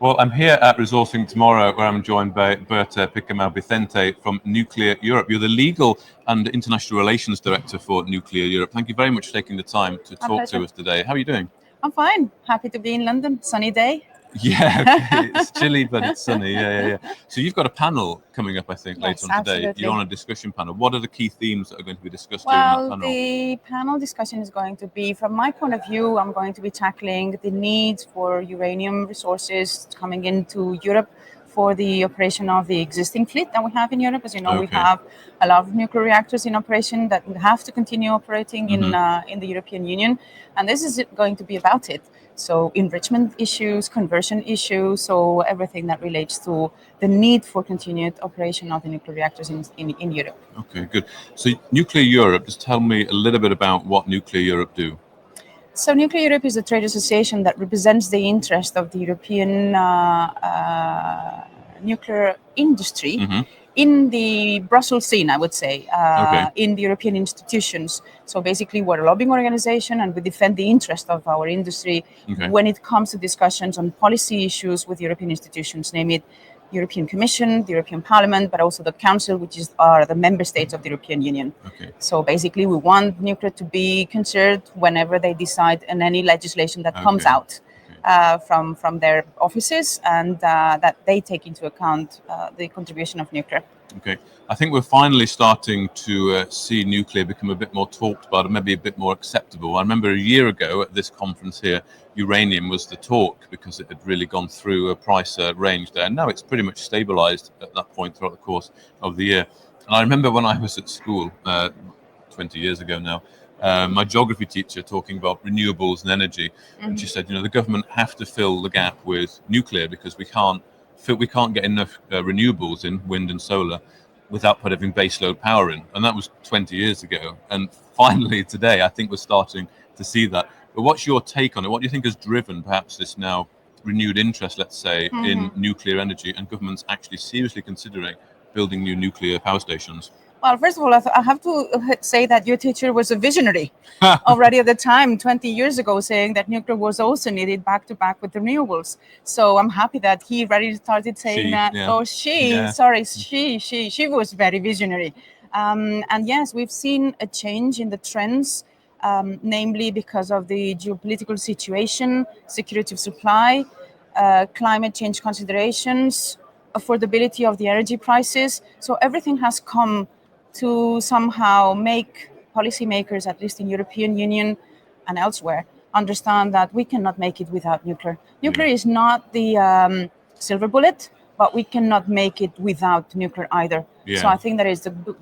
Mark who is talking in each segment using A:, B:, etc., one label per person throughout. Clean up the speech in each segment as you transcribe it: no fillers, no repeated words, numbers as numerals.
A: Well, I'm here at Resourcing Tomorrow, where I'm joined by Berta, Picamal, Vicenta from Nuclear Europe. You're the Legal and International Relations Director for Nuclear Europe. Thank you very much for taking the time to talk to us today. How are you doing?
B: I'm fine. Happy to be in London. Sunny day.
A: Yeah, okay. It's chilly, but it's sunny. Yeah. So you've got a panel coming up, I think,
B: Yes,
A: later on today.
B: absolutely.
A: You're on a discussion panel. What are the key themes that are going to be discussed during that panel?
B: The panel discussion is going to be, from my point of view, I'm going to be tackling the needs for uranium resources coming into Europe for the operation of the existing fleet that we have in Europe. As you know, we have a lot of nuclear reactors in operation that have to continue operating in the European Union, and this is going to be about it. So enrichment issues, conversion issues, so everything that relates to the need for continued operation of the nuclear reactors in Europe.
A: Okay, good. So Nuclear Europe, just tell me a little bit about what Nuclear Europe do.
B: So Nuclear Europe is a trade association that represents the interest of the European nuclear industry in the Brussels scene, I would say, in the European institutions. So basically, we're a lobbying organization and we defend the interest of our industry when it comes to discussions on policy issues with European institutions, name it European Commission, the European Parliament, but also the Council, which are the member states of the European Union. So basically, we want nuclear to be considered whenever they decide on any legislation that comes out from their offices, and that they take into account the contribution of nuclear.
A: Okay, I think we're finally starting to see nuclear become a bit more talked about and maybe a bit more acceptable. I remember a year ago at this conference here, uranium was the talk because it had really gone through a price range there. And now it's pretty much stabilized at that point throughout the course of the year. And I remember when I was at school 20 years ago now, my geography teacher talking about renewables and energy. And she said, the government have to fill the gap with nuclear because we can't get enough renewables in wind and solar without putting baseload power in. And that was 20 years ago. And finally today, I think we're starting to see that. But what's your take on it? What do you think has driven perhaps this now renewed interest, let's say, in nuclear energy and governments actually seriously considering building new nuclear power stations?
B: Well, first of all, I have to say that your teacher was a visionary already at the time, 20 years ago, saying that nuclear was also needed back to back with renewables. So I'm happy that he already started saying she was very visionary. And yes, we've seen a change in the trends, namely because of the geopolitical situation, security of supply, climate change considerations, affordability of the energy prices. So everything has come to somehow make policymakers, at least in European Union and elsewhere, understand that we cannot make it without nuclear. Nuclear is not the silver bullet, but we cannot make it without nuclear either. So I think that is the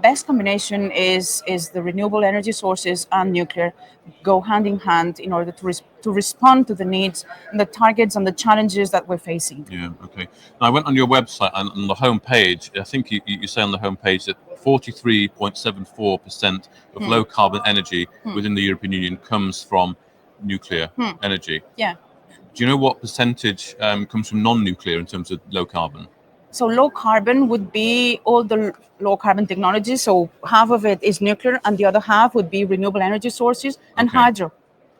B: best combination is the renewable energy sources and nuclear go hand in hand in order to respond to the needs and the targets and the challenges that we're facing.
A: Yeah, okay. Now, I went on your website and on the home page, I think you say on the home page that 43.74% of low carbon energy within the European Union comes from nuclear energy.
B: Yeah.
A: Do you know what percentage comes from non-nuclear in terms of low carbon?
B: So low carbon would be all the low carbon technologies. So half of it is nuclear and the other half would be renewable energy sources and hydro.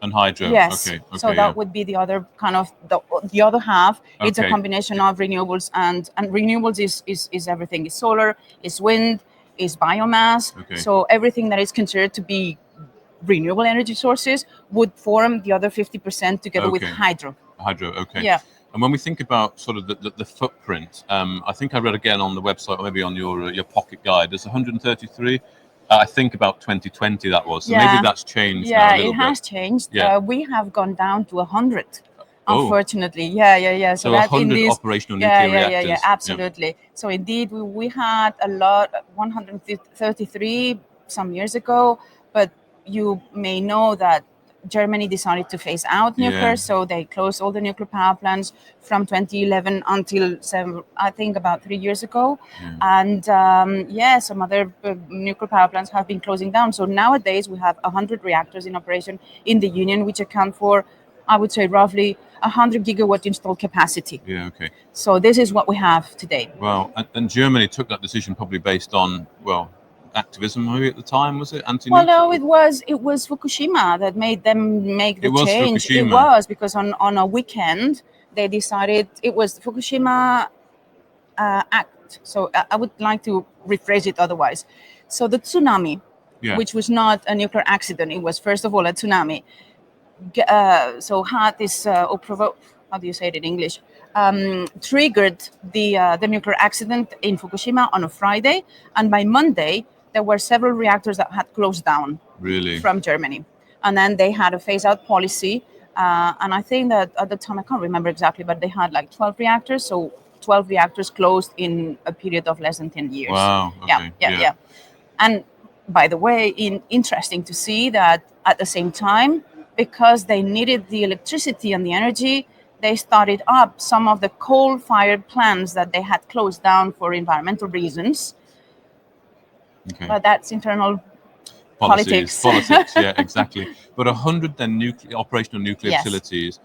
A: And hydro.
B: Yes.
A: Okay,
B: so that would be the other kind of the other half. It's a combination of renewables and renewables is everything. It's solar, it's wind, it's biomass. So everything that is considered to be renewable energy sources would form the other 50% together with hydro.
A: Hydro, okay.
B: Yeah.
A: And when we think about sort of the footprint, I think I read again on the website or maybe on your pocket guide, there's 133. I think about 2020 that was. So maybe that's changed now a little bit.
B: Yeah, it has changed. We have gone down to 100, unfortunately. Yeah.
A: So 100 operational nuclear reactors.
B: Yeah, absolutely. Yeah. So indeed, we had a lot, 133 some years ago, but you may know that Germany decided to phase out nuclear, so they closed all the nuclear power plants from 2011 until I think about 3 years ago. And some other nuclear power plants have been closing down. So nowadays we have 100 reactors in operation in the Union, which account for, I would say, roughly 100 gigawatt installed capacity.
A: Yeah, okay.
B: So this is what we have today.
A: Well, and Germany took that decision probably based on, activism maybe at the time, was it? Anti-nuclear?
B: Well, no, it was Fukushima that made them make the change.
A: Fukushima.
B: It was because on a weekend they decided it was the Fukushima Act. So I would like to rephrase it otherwise. So the tsunami,
A: Yeah.
B: which was not a nuclear accident, it was first of all a tsunami. So had this how do you say it in English? Triggered the nuclear accident in Fukushima on a Friday, and by Monday there were several reactors that had closed down.
A: Really?
B: From Germany, and then they had a phase-out policy. And I think that at the time, I can't remember exactly, but they had like 12 reactors, so 12 reactors closed in a period of less than 10 years.
A: Wow. Okay.
B: Yeah. And by the way, interesting to see that at the same time, because they needed the electricity and the energy, they started up some of the coal-fired plants that they had closed down for environmental reasons.
A: Okay.
B: But that's internal
A: Politics, yeah, exactly. But 100 then operational nuclear
B: Yes.
A: facilities,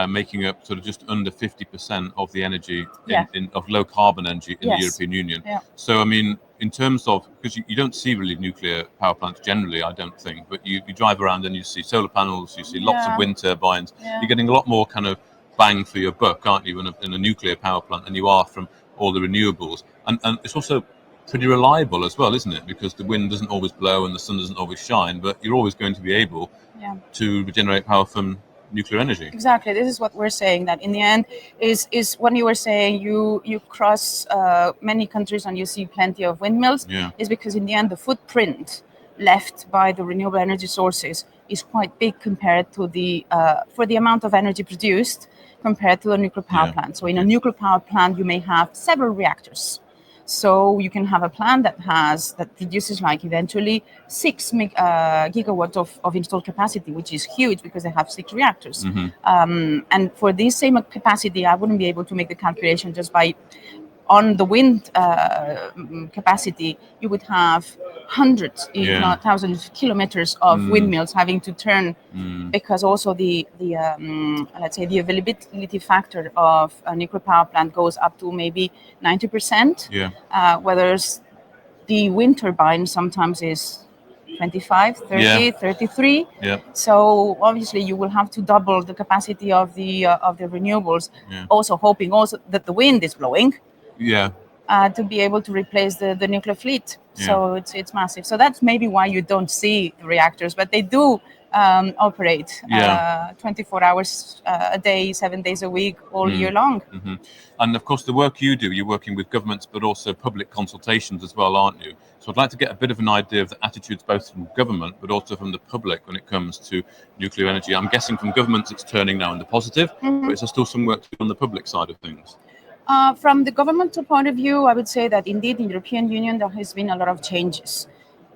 A: making up sort of just under 50% of the energy
B: Yeah.
A: of low carbon energy in the
B: Yes.
A: European Union.
B: Yeah.
A: So I mean, in terms of, because you don't see really nuclear power plants generally, I don't think, but you drive around and you see solar panels, you see lots of
B: Yeah.
A: wind turbines.
B: Yeah.
A: You're getting a lot more kind of bang for your buck, aren't you, in a nuclear power plant than you are from all the renewables. And it's also pretty reliable as well, isn't it? Because the wind doesn't always blow and the sun doesn't always shine, but you're always going to be able to generate power from nuclear energy.
B: Exactly. This is what we're saying, that in the end is when you were saying you cross many countries and you see plenty of windmills, is because in the end the footprint left by the renewable energy sources is quite big compared to the for the amount of energy produced compared to a nuclear power plant. So in a nuclear power plant you may have several reactors. So you can have a plant that produces like eventually 6 gigawatts of installed capacity, which is huge because they have 6 reactors. And for this same capacity, I wouldn't be able to make the calculation just by on the wind capacity. You would have hundreds, if not thousands, of kilometers of windmills having to turn, because also the let's say the availability factor of a nuclear power plant goes up to maybe 90%. Whereas the wind turbine sometimes is 25, 30, 33. So obviously you will have to double the capacity of the renewables. Also hoping also that the wind is blowing. To be able to replace the nuclear fleet. So it's massive. So that's maybe why you don't see the reactors, but they do operate 24 hours a day, 7 days a week, all year long.
A: And of course, the work you do, you're working with governments, but also public consultations as well, aren't you? So I'd like to get a bit of an idea of the attitudes both from government, but also from the public when it comes to nuclear energy. I'm guessing from governments it's turning now in the positive, but is there still some work to do on the public side of things?
B: From the governmental point of view, I would say that indeed in the European Union there has been a lot of changes.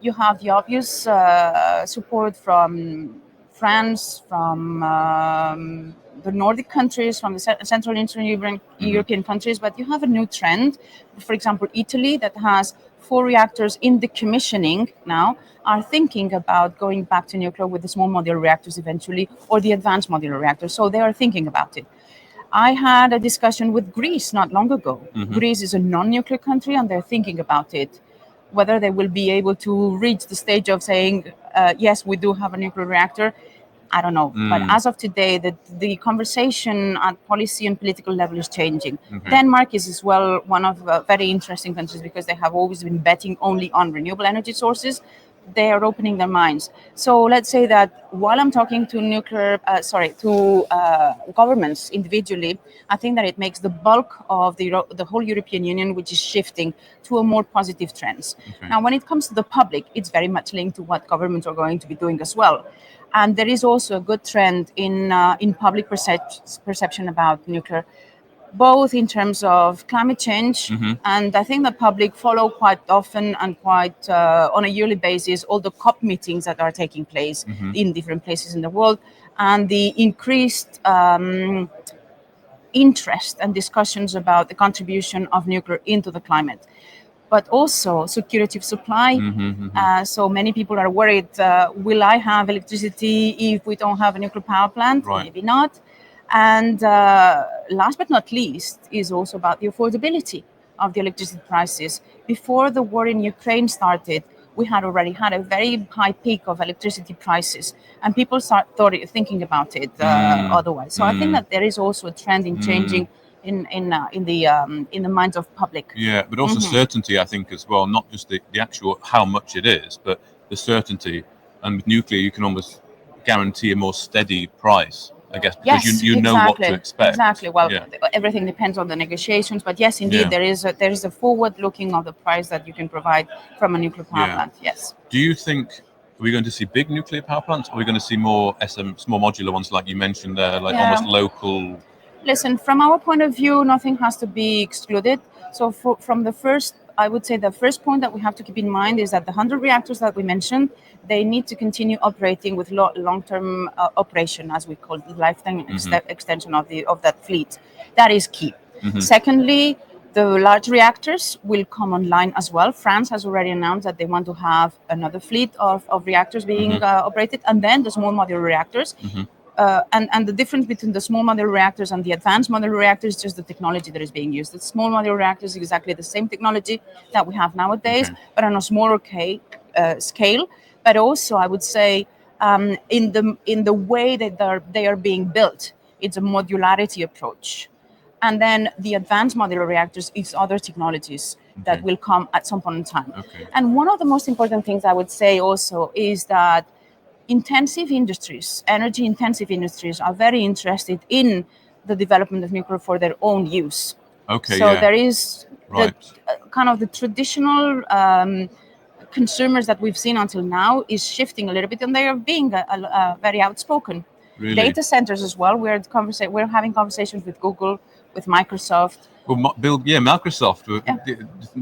B: You have the obvious support from France, from the Nordic countries, from the Central and Eastern European countries, but you have a new trend. For example, Italy, that has 4 reactors in decommissioning now, are thinking about going back to nuclear with the small modular reactors eventually, or the advanced modular reactors. So they are thinking about it. I had a discussion with Greece not long ago. Greece is a non-nuclear country and they're thinking about it. Whether they will be able to reach the stage of saying, yes, we do have a nuclear reactor, I don't know. But as of today, the conversation at policy and political level is changing. Denmark is as well one of very interesting countries because they have always been betting only on renewable energy sources. They are opening their minds. So let's say that while I'm talking to governments individually, I think that it makes the bulk of the whole European Union, which is shifting to a more positive trends. Now, when it comes to the public, it's very much linked to what governments are going to be doing as well. And there is also a good trend in public perception about nuclear, both in terms of climate change, and I think the public follow quite often and quite on a yearly basis all the COP meetings that are taking place in different places in the world, and the increased interest and discussions about the contribution of nuclear into the climate. But also security of supply. So many people are worried, will I have electricity if we don't have a nuclear power plant? Maybe not. And last but not least is also about the affordability of the electricity prices. Before the war in Ukraine started, we had already had a very high peak of electricity prices, and people thinking about it otherwise. So I think that there is also a trend in changing in the minds of public.
A: Yeah, but also certainty, I think, as well. Not just the actual how much it is, but the certainty. And with nuclear, you can almost guarantee a more steady price, I guess, because
B: Yes,
A: you know what to expect.
B: Exactly. Well,
A: Yeah.
B: everything depends on the negotiations, but yes, indeed,
A: Yeah.
B: there is a forward looking of the price that you can provide from a nuclear power plant. Yes.
A: Do you think are we going to see big nuclear power plants? Or are we going to see more small modular ones, like you mentioned there, like almost local?
B: Listen, from our point of view, nothing has to be excluded. So from the first, I would say the first point that we have to keep in mind is that the 100 reactors that we mentioned, they need to continue operating with long-term operation, as we call it, lifetime extension of that fleet. That is key. Secondly, the large reactors will come online as well. France has already announced that they want to have another fleet of reactors being operated, and then the small modular reactors. And the difference between the small modular reactors and the advanced modular reactors is just the technology that is being used. The small modular reactors is exactly the same technology that we have nowadays, but on a smaller scale. But also, I would say, in the way that they are being built, it's a modularity approach. And then the advanced modular reactors is other technologies that will come at some point in time. And one of the most important things I would say also is that intensive industries, energy intensive industries, are very interested in the development of nuclear for their own use. So there is kind of the traditional consumers that we've seen until now is shifting a little bit, and they are being very outspoken.
A: Really?
B: Data centers as well. We're having conversations with Google, with Microsoft.
A: Well, Microsoft,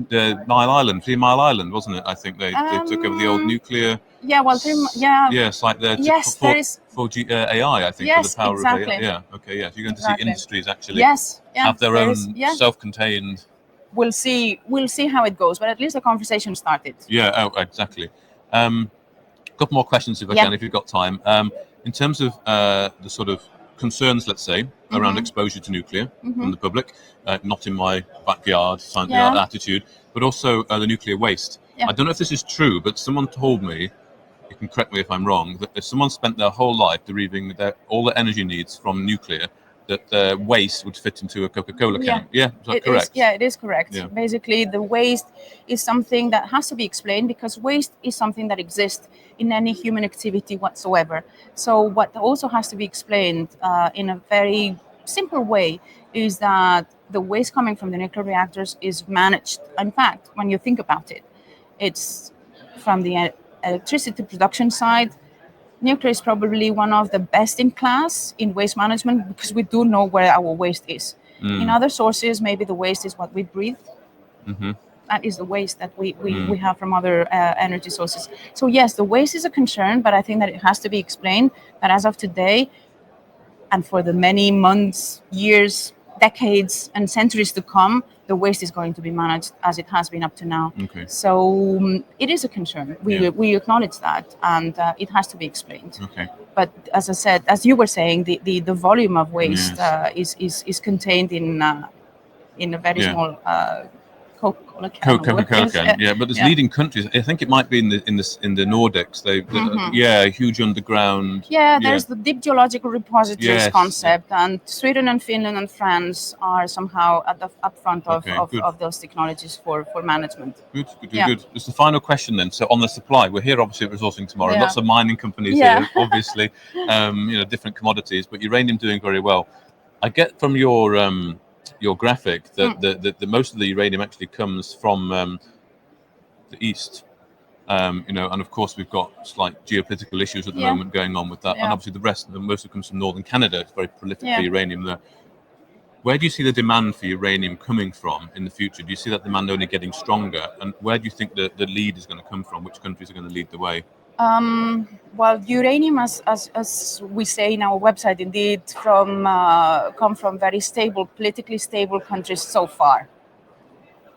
A: the Mile Island, 3 Mile Island, wasn't it? I think they took over the old nuclear.
B: Yeah, well,
A: site there for AI, I think, for the power of AI. Yeah, okay, yeah. So you're going to see industries actually have their own self-contained.
B: We'll see how it goes, but at least the conversation started.
A: Yeah, exactly. A couple more questions if I can, if you've got time. In terms of the sort of concerns, let's say, around exposure to nuclear from the public, not in my backyard, attitude, but also the nuclear waste. I don't know if this is true, but someone told me, you can correct me if I'm wrong, that if someone spent their whole life deriving all their energy needs from nuclear, that the waste would fit into a Coca-Cola can. Yeah, is that correct?
B: It is correct. Yeah. Basically, the waste is something that has to be explained, because waste is something that exists in any human activity whatsoever. So what also has to be explained in a very simple way is that the waste coming from the nuclear reactors is managed. In fact, when you think about it, it's from the electricity production side. Nuclear is probably one of the best in class in waste management, because we do know where our waste is. In other sources, maybe the waste is what we breathe. That is the waste that we have from other energy sources. So yes, the waste is a concern, but I think that it has to be explained that as of today, and for the many months, years, decades, and centuries to come, the waste is going to be managed as it has been up to now. So it is a concern. We acknowledge that, and it has to be explained. But as I said, as you were saying, the volume of waste is contained in a very small Coca-Cola can.
A: Yeah, but there's leading countries. I think it might be in the Nordics. Huge underground.
B: There's the deep geological repositories concept, and Sweden and Finland and France are somehow at the upfront of those technologies for management.
A: Good. Just the final question then. So on the supply, we're here obviously at Resourcing Tomorrow. Lots of mining companies here, obviously. Different commodities, but uranium doing very well. I get from your graphic that the most of the uranium actually comes from the east, and of course we've got slight geopolitical issues at the moment going on with that, and obviously most of it comes from northern Canada. It's very prolific for uranium there. Where do you see the demand for uranium coming from in the future? Do you see that demand only getting stronger, and where do you think the lead is going to come from? Which countries are going to lead the way?
B: Well, uranium, as we say in our website, indeed, come from very stable, politically stable countries so far.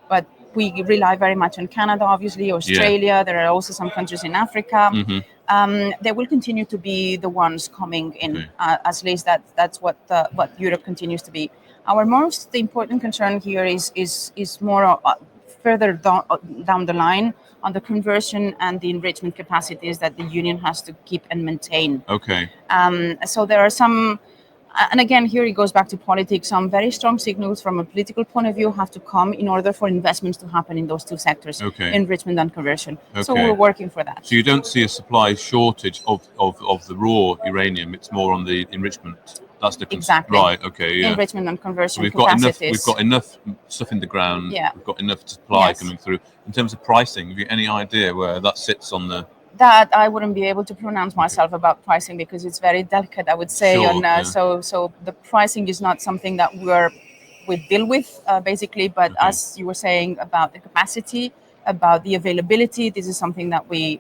B: But we rely very much on Canada, obviously, Australia. There are also some countries in Africa. They will continue to be the ones coming in. At least that's what Europe continues to be. Our most important concern here is more further down the line on the conversion and the enrichment capacities that the union has to keep and maintain.
A: Okay.
B: So there are some, and again, here it goes back to politics, some very strong signals from a political point of view have to come in order for investments to happen in those two sectors, enrichment and conversion. So we're working for that.
A: So you don't see a supply shortage of the raw uranium, it's more on the enrichment. That's the
B: exactly
A: right. Okay, yeah.
B: Enrichment and conversion.
A: So
B: capacities.
A: We've got enough stuff in the ground.
B: Yeah.
A: We've got enough supply coming through. In terms of pricing, have you any idea where that sits on the?
B: That I wouldn't be able to pronounce myself about pricing because it's very delicate, I would say.
A: Sure,
B: So the pricing is not something that we deal with basically. But as you were saying about the capacity, about the availability, this is something that we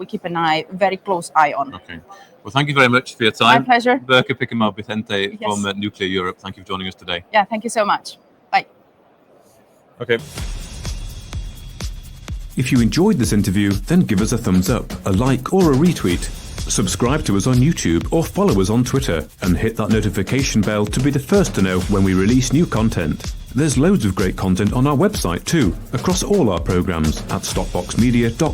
B: keep a very close eye on.
A: Okay. Well, thank you very much for your time.
B: My pleasure.
A: Berta Picamal Vicenta from Nuclear Europe. Thank you for joining us today.
B: Yeah, thank you so much. Bye.
A: Okay.
C: If you enjoyed this interview, then give us a thumbs up, a like or a retweet. Subscribe to us on YouTube or follow us on Twitter and hit that notification bell to be the first to know when we release new content. There's loads of great content on our website too, across all our programs at stockboxmedia.com.